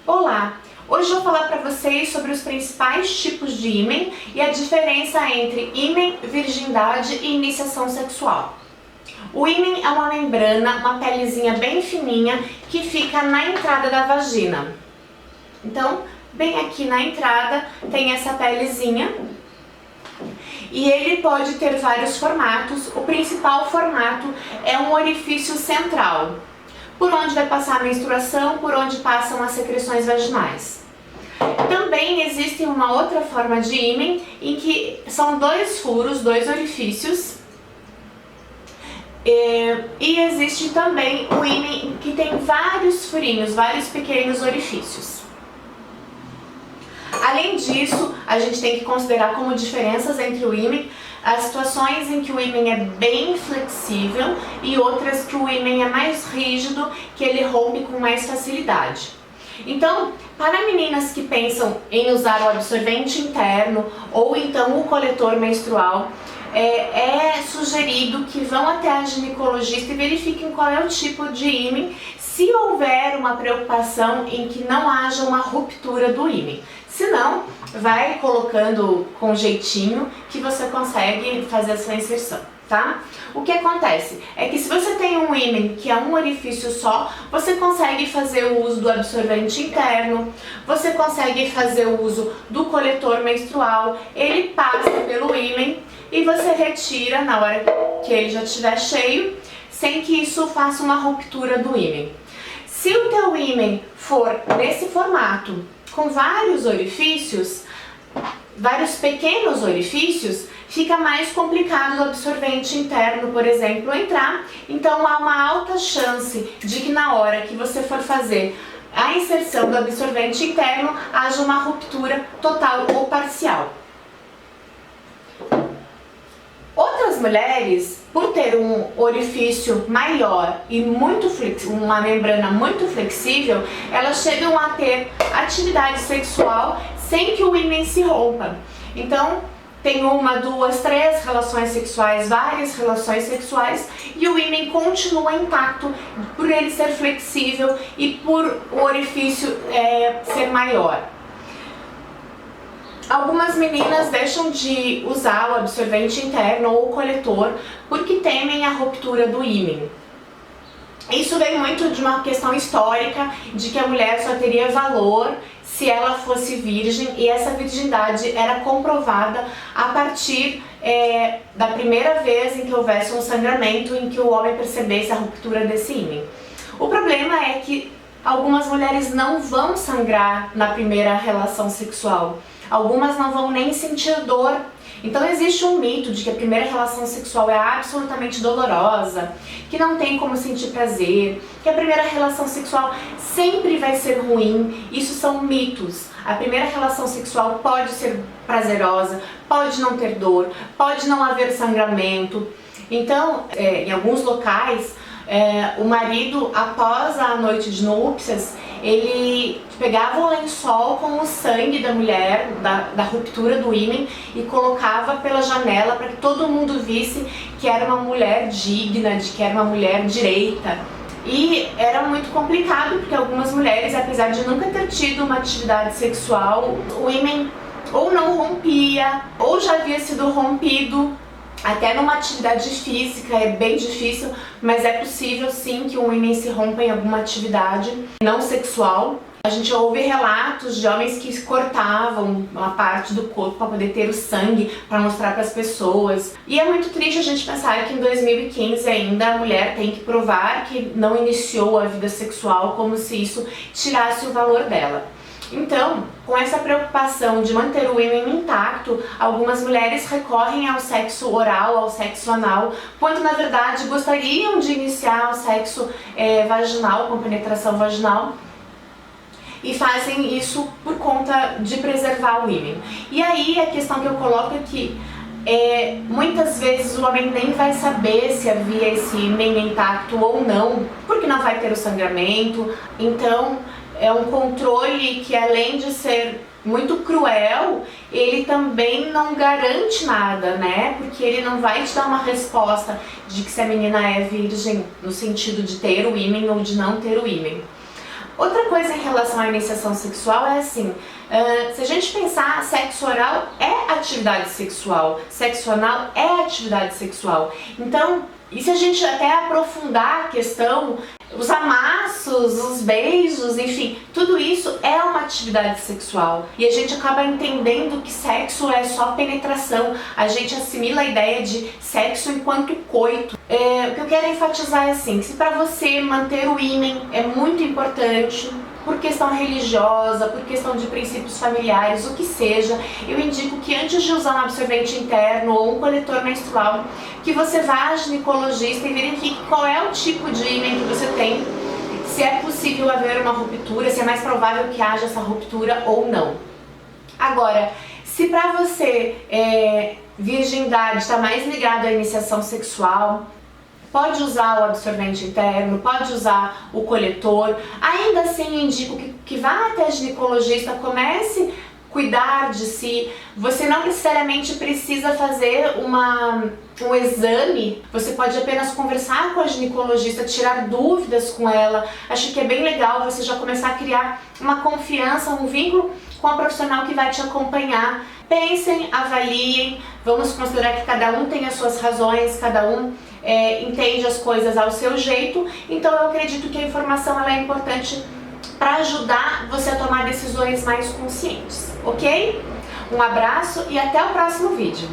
Olá! Hoje eu vou falar para vocês sobre os principais tipos de ímen e a diferença entre ímen, virgindade e iniciação sexual. O ímen é uma membrana, uma pelezinha bem fininha que fica na entrada da vagina. Então, bem aqui na entrada tem essa pelezinha e ele pode ter vários formatos. O principal formato é um orifício central, por onde vai passar a menstruação, por onde passam as secreções vaginais. Também existe uma outra forma de ímen em que são dois furos, dois orifícios. E existe também o ímen que tem vários furinhos, vários pequenos orifícios. Além disso, a gente tem que considerar como diferenças entre o ímen as situações em que o ímen é bem flexível e outras que o ímen é mais rígido, que ele rompe com mais facilidade. Então, para meninas que pensam em usar o absorvente interno ou então o coletor menstrual, é sugerido que vão até a ginecologista e verifiquem qual é o tipo de ímen, se houver uma preocupação em que não haja uma ruptura do ímen. Se não, vai colocando com jeitinho que você consegue fazer essa inserção, tá? O que acontece é que se você tem um ímen que é um orifício só, você consegue fazer o uso do absorvente interno, você consegue fazer o uso do coletor menstrual, ele passa pelo ímen e você retira na hora que ele já estiver cheio, sem que isso faça uma ruptura do ímen. Se o teu ímen for nesse formato, com vários orifícios, vários pequenos orifícios, fica mais complicado do absorvente interno, por exemplo, entrar. Então há uma alta chance de que na hora que você for fazer a inserção do absorvente interno, haja uma ruptura total ou parcial. Outras mulheres, por ter um orifício maior e uma membrana muito flexível, elas chegam a ter atividade sexual sem que o ímen se rompa. Então, tem uma, duas, três relações sexuais, várias relações sexuais, e o ímen continua intacto por ele ser flexível e por o orifício ser maior. Algumas meninas deixam de usar o absorvente interno ou o coletor porque temem a ruptura do ímen. Isso vem muito de uma questão histórica de que a mulher só teria valor se ela fosse virgem, e essa virgindade era comprovada a partir da primeira vez em que houvesse um sangramento, em que o homem percebesse a ruptura desse ímen. O problema é que algumas mulheres não vão sangrar na primeira relação sexual. Algumas não vão nem sentir dor. Então existe um mito de que a primeira relação sexual é absolutamente dolorosa, que não tem como sentir prazer, que a primeira relação sexual sempre vai ser ruim. Isso são mitos. A primeira relação sexual pode ser prazerosa, pode não ter dor, pode não haver sangramento. Então, em alguns locais, o marido, após a noite de núpcias, ele pegava o lençol com o sangue da mulher, da ruptura do ímen, e colocava pela janela para que todo mundo visse que era uma mulher digna, de que era uma mulher direita. E era muito complicado, porque algumas mulheres, apesar de nunca ter tido uma atividade sexual, o ímen ou não rompia, ou já havia sido rompido. Até numa atividade física é bem difícil, mas é possível sim que o ímen se rompa em alguma atividade não sexual. A gente ouve relatos de homens que cortavam uma parte do corpo para poder ter o sangue, para mostrar para as pessoas. E é muito triste a gente pensar que em 2015 ainda a mulher tem que provar que não iniciou a vida sexual, como se isso tirasse o valor dela. Então, com essa preocupação de manter o ímen intacto, algumas mulheres recorrem ao sexo oral, ao sexo anal, quando na verdade gostariam de iniciar o sexo vaginal, com penetração vaginal, e fazem isso por conta de preservar o ímen. E aí a questão que eu coloco é que muitas vezes o homem nem vai saber se havia esse ímen intacto ou não, porque não vai ter o sangramento. Então é um controle que, além de ser muito cruel, ele também não garante nada, né? Porque ele não vai te dar uma resposta de que se a menina é virgem, no sentido de ter o ímen ou de não ter o ímen. Outra coisa em relação à iniciação sexual é assim, se a gente pensar, sexo oral é atividade sexual, sexo anal é atividade sexual. Então, e se a gente até aprofundar a questão, os amassos, os beijos, enfim, tudo isso é uma atividade sexual. E a gente acaba entendendo que sexo é só penetração, a gente assimila a ideia de sexo enquanto coito. O que eu quero enfatizar é assim, que se para você manter o ímen é muito importante, por questão religiosa, por questão de princípios familiares, o que seja, eu indico que antes de usar um absorvente interno ou um coletor menstrual, que você vá a ginecologista e verifique qual é o tipo de ímen que você tem, se é possível haver uma ruptura, se é mais provável que haja essa ruptura ou não. Agora, se para você virgindade está mais ligado à iniciação sexual, pode usar o absorvente interno, pode usar o coletor. Ainda assim, eu indico que vá até a ginecologista, comece a cuidar de si. Você não necessariamente precisa fazer um exame, você pode apenas conversar com a ginecologista, tirar dúvidas com ela. Acho que é bem legal você já começar a criar uma confiança, um vínculo com a profissional que vai te acompanhar. Pensem, avaliem, vamos considerar que cada um tem as suas razões, cada um entende as coisas ao seu jeito, então eu acredito que a informação ela é importante para ajudar você a tomar decisões mais conscientes, ok? Um abraço e até o próximo vídeo!